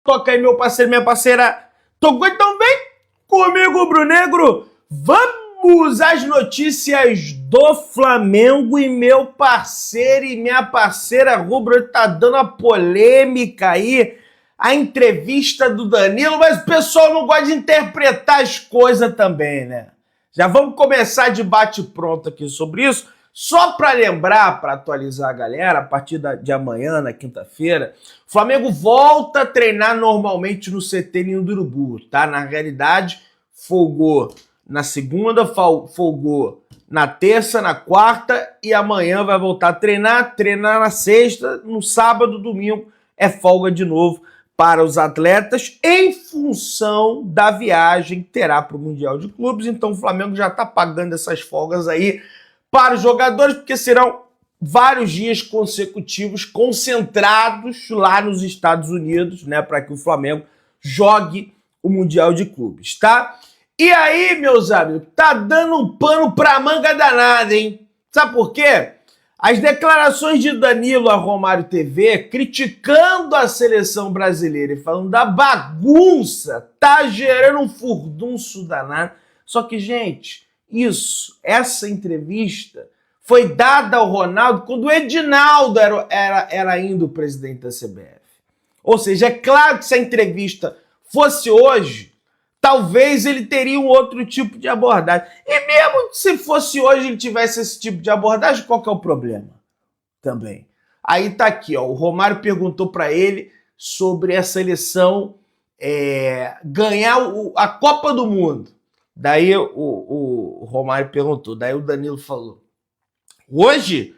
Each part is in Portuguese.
Toca aí, meu parceiro, minha parceira. Tocou então bem comigo, Brunegro. Vamos às notícias do Flamengo e meu parceiro e minha parceira rubro tá dando a polêmica aí, a entrevista do Danilo, mas o pessoal não gosta de interpretar as coisas também, né? Já vamos começar de bate-pronto aqui sobre isso. Só para lembrar, para atualizar a galera, a partir de amanhã, na quinta-feira, o Flamengo volta a treinar normalmente no CT Ninho do Urubu, tá? Na realidade, folgou na segunda, folgou na terça, na quarta e amanhã vai voltar a treinar na sexta, no sábado, domingo é folga de novo para os atletas em função da viagem que terá para o Mundial de Clubes. Então o Flamengo já está pagando essas folgas aí para os jogadores, porque serão vários dias consecutivos concentrados lá nos Estados Unidos, né, para que o Flamengo jogue o Mundial de Clubes, tá? E aí, meus amigos, tá dando um pano pra manga danada, hein? Sabe por quê? As declarações de Danilo a Romário TV criticando a seleção brasileira e falando da bagunça, tá gerando um furdunço danado. Só que, gente, essa entrevista foi dada ao Ronaldo quando o Edinaldo era ainda o presidente da CBF. Ou seja, é claro que se a entrevista fosse hoje, talvez ele teria um outro tipo de abordagem. E mesmo se fosse hoje ele tivesse esse tipo de abordagem, qual que é o problema? Também. Aí tá aqui, ó, o Romário perguntou para ele sobre a seleção ganhar a Copa do Mundo. Daí o Romário perguntou, daí o Danilo falou, hoje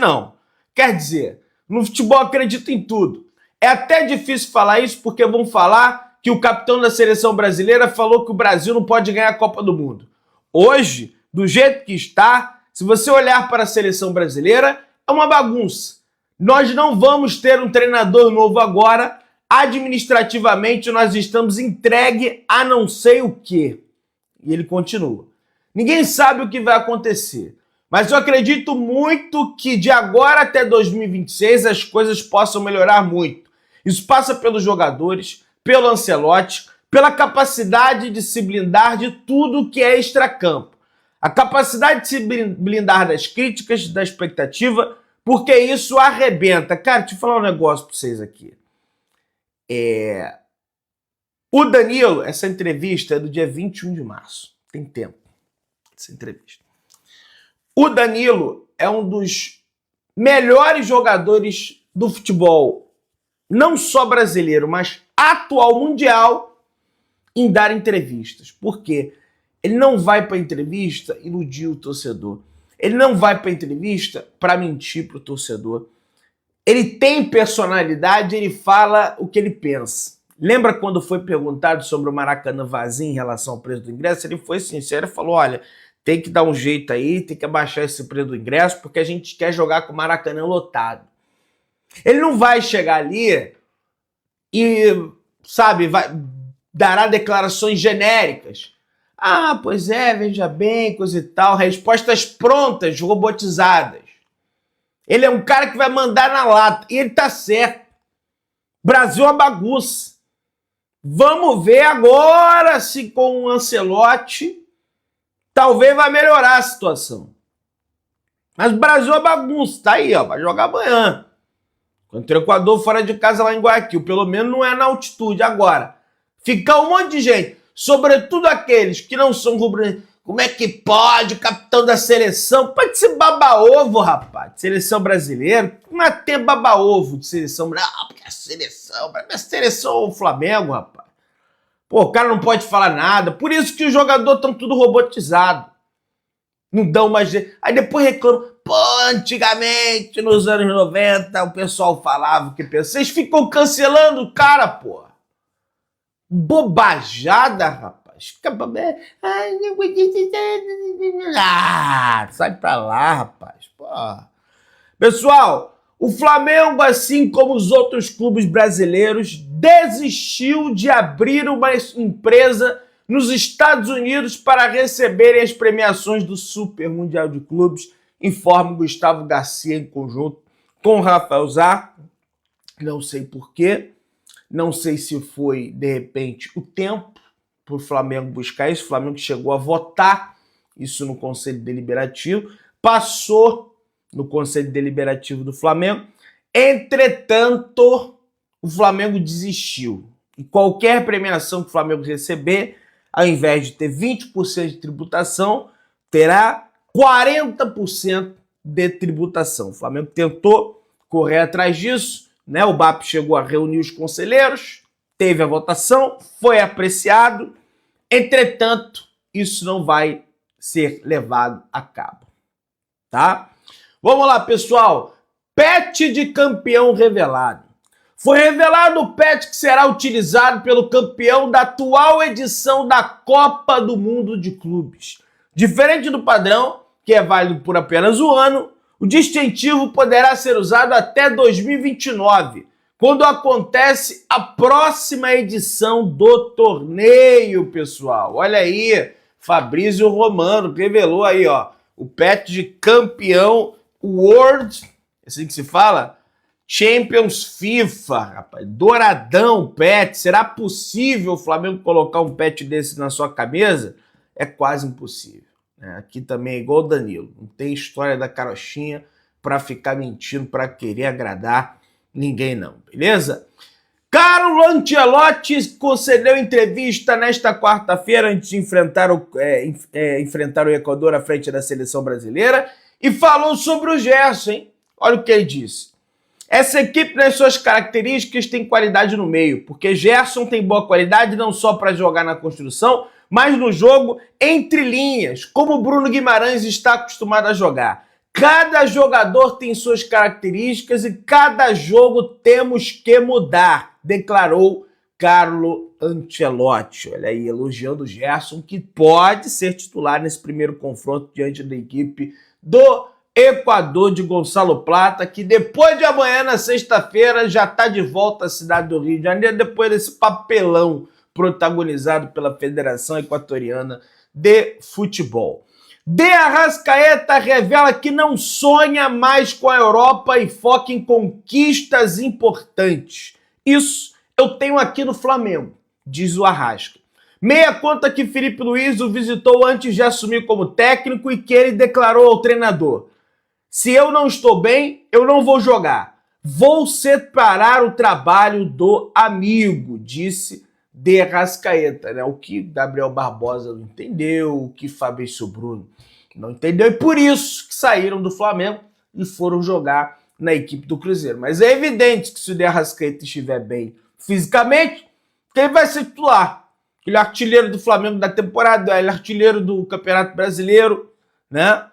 não. Quer dizer, no futebol acredito em tudo. É até difícil falar isso porque vão falar que o capitão da seleção brasileira falou que o Brasil não pode ganhar a Copa do Mundo. Hoje, do jeito que está, se você olhar para a seleção brasileira, é uma bagunça. Nós não vamos ter um treinador novo agora. Administrativamente, nós estamos entregue a não sei o quê. E ele continua. Ninguém sabe o que vai acontecer. Mas eu acredito muito que de agora até 2026 as coisas possam melhorar muito. Isso passa pelos jogadores, pelo Ancelotti, pela capacidade de se blindar de tudo que é extracampo. A capacidade de se blindar das críticas, da expectativa, porque isso arrebenta. Cara, deixa eu falar um negócio para vocês aqui. O Danilo, essa entrevista é do dia 21 de março. Tem tempo, essa entrevista. O Danilo é um dos melhores jogadores do futebol, não só brasileiro, mas atual mundial, em dar entrevistas. Por quê? Ele não vai para entrevista iludir o torcedor. Ele não vai para entrevista para mentir para o torcedor. Ele tem personalidade, ele fala o que ele pensa. Lembra quando foi perguntado sobre o Maracanã vazio em relação ao preço do ingresso? Ele foi sincero e falou, olha, tem que dar um jeito aí, tem que abaixar esse preço do ingresso, porque a gente quer jogar com o Maracanã lotado. Ele não vai chegar ali e, sabe, dará declarações genéricas. Ah, pois é, veja bem, coisa e tal. Respostas prontas, robotizadas. Ele é um cara que vai mandar na lata. E ele tá certo. Brasil é uma bagunça. Vamos ver agora se com o Ancelotti talvez vai melhorar a situação. Mas o Brasil é uma bagunça. Tá aí, ó, vai jogar amanhã. Contra o Equador fora de casa lá em Guayaquil. Pelo menos não é na altitude. Agora, fica um monte de gente, sobretudo aqueles que não são rubro-negros. Como é que pode o capitão da seleção? Pode ser baba-ovo, rapaz. De seleção brasileira. Não é ter baba-ovo de seleção brasileira. Não, porque a seleção é o Flamengo, rapaz. Pô, o cara não pode falar nada. Por isso que os jogadores estão tudo robotizados. Não dão mais jeito. Aí depois reclamam. Pô, antigamente, nos anos 90, o pessoal falava o que pensa. Vocês ficam cancelando o cara, pô. Bobajada, rapaz. Sai pra lá, rapaz. Pô. Pessoal, o Flamengo, assim como os outros clubes brasileiros, desistiu de abrir uma empresa nos Estados Unidos para receberem as premiações do Super Mundial de Clubes, informa Gustavo Garcia em conjunto com o Rafael Zarco. Não sei porquê. Não sei se foi, de repente, o tempo para o Flamengo buscar isso. O Flamengo chegou a votar isso no Conselho Deliberativo, passou no Conselho Deliberativo do Flamengo. Entretanto, o Flamengo desistiu. E qualquer premiação que o Flamengo receber, ao invés de ter 20% de tributação, terá 40% de tributação. O Flamengo tentou correr atrás disso, né? O BAP chegou a reunir os conselheiros, teve a votação, foi apreciado. Entretanto, isso não vai ser levado a cabo, tá? Vamos lá, pessoal. Pet de campeão revelado. Foi revelado o pet que será utilizado pelo campeão da atual edição da Copa do Mundo de Clubes. Diferente do padrão, que é válido por apenas um ano, o distintivo poderá ser usado até 2029, quando acontece a próxima edição do torneio, pessoal. Olha aí, Fabrício Romano revelou aí, ó, o pet de campeão World, assim que se fala? Champions FIFA, rapaz, douradão pet. Será possível o Flamengo colocar um pet desse na sua camisa? É quase impossível. Aqui também é igual o Danilo, não tem história da carochinha para ficar mentindo, para querer agradar ninguém não, beleza? Carlo Ancelotti concedeu entrevista nesta quarta-feira antes de enfrentar o Equador à frente da seleção brasileira e falou sobre o Gerson, hein? Olha o que ele disse. Essa equipe, nas suas características, tem qualidade no meio, porque Gerson tem boa qualidade não só para jogar na construção, mas no jogo entre linhas, como o Bruno Guimarães está acostumado a jogar. Cada jogador tem suas características e cada jogo temos que mudar, declarou Carlo Ancelotti. Olha aí, elogiando o Gerson, que pode ser titular nesse primeiro confronto diante da equipe do Equador de Gonçalo Plata, que depois de amanhã, na sexta-feira, já está de volta à cidade do Rio de Janeiro, depois desse papelão protagonizado pela Federação Equatoriana de Futebol. De Arrascaeta revela que não sonha mais com a Europa e foca em conquistas importantes. Isso eu tenho aqui no Flamengo, diz o Arrasca. Meia conta que Felipe Luiz o visitou antes de assumir como técnico e que ele declarou ao treinador: se eu não estou bem, eu não vou jogar. Vou separar o trabalho do amigo, disse De Arrascaeta, né? O que Gabriel Barbosa não entendeu, o que Fabrício Bruno não entendeu, e por isso que saíram do Flamengo e foram jogar na equipe do Cruzeiro. Mas é evidente que se o De Arrascaeta estiver bem fisicamente, ele vai ser titular. Ele é artilheiro do Flamengo da temporada, ele é artilheiro do Campeonato Brasileiro, né?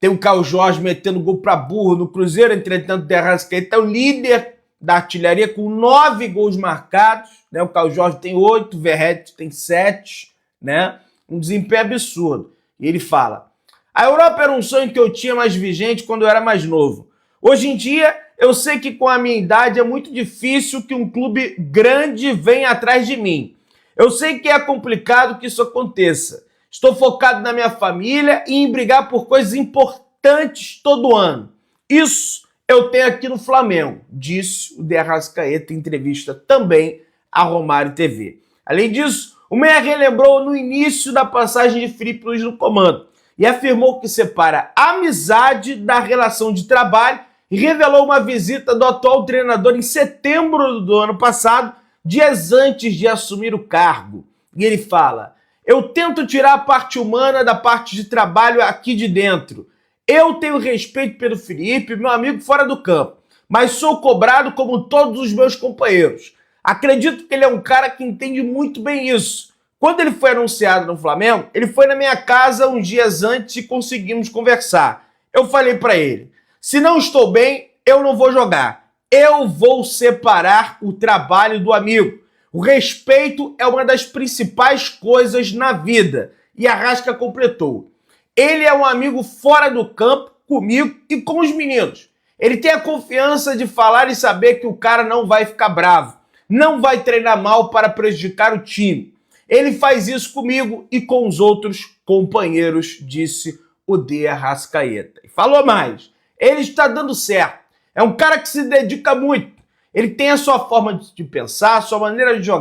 Tem o Caio Jorge metendo gol para burro no Cruzeiro, entretanto o De Arrascaeta é o líder da artilharia com 9 gols marcados, né? O Caio Jorge tem 8, o Verratti tem 7, né? Um desempenho absurdo. E ele fala: a Europa era um sonho que eu tinha mais vigente quando eu era mais novo. Hoje em dia, eu sei que com a minha idade é muito difícil que um clube grande venha atrás de mim. Eu sei que é complicado que isso aconteça. Estou focado na minha família e em brigar por coisas importantes todo ano. Isso eu tenho aqui no Flamengo, disse o De Arrascaeta em entrevista também à Romário TV. Além disso, o Meia relembrou no início da passagem de Felipe Luiz no comando e afirmou que separa a amizade da relação de trabalho e revelou uma visita do atual treinador em setembro do ano passado, dias antes de assumir o cargo. E ele fala: eu tento tirar a parte humana da parte de trabalho aqui de dentro. Eu tenho respeito pelo Felipe, meu amigo fora do campo, mas sou cobrado como todos os meus companheiros. Acredito que ele é um cara que entende muito bem isso. Quando ele foi anunciado no Flamengo, ele foi na minha casa uns dias antes e conseguimos conversar. Eu falei para ele: se não estou bem, eu não vou jogar. Eu vou separar o trabalho do amigo. O respeito é uma das principais coisas na vida. E Arrasca completou: ele é um amigo fora do campo, comigo e com os meninos. Ele tem a confiança de falar e saber que o cara não vai ficar bravo, não vai treinar mal para prejudicar o time. Ele faz isso comigo e com os outros companheiros, disse o De Arrascaeta. E falou mais: ele está dando certo. É um cara que se dedica muito. Ele tem a sua forma de pensar, a sua maneira de jogar.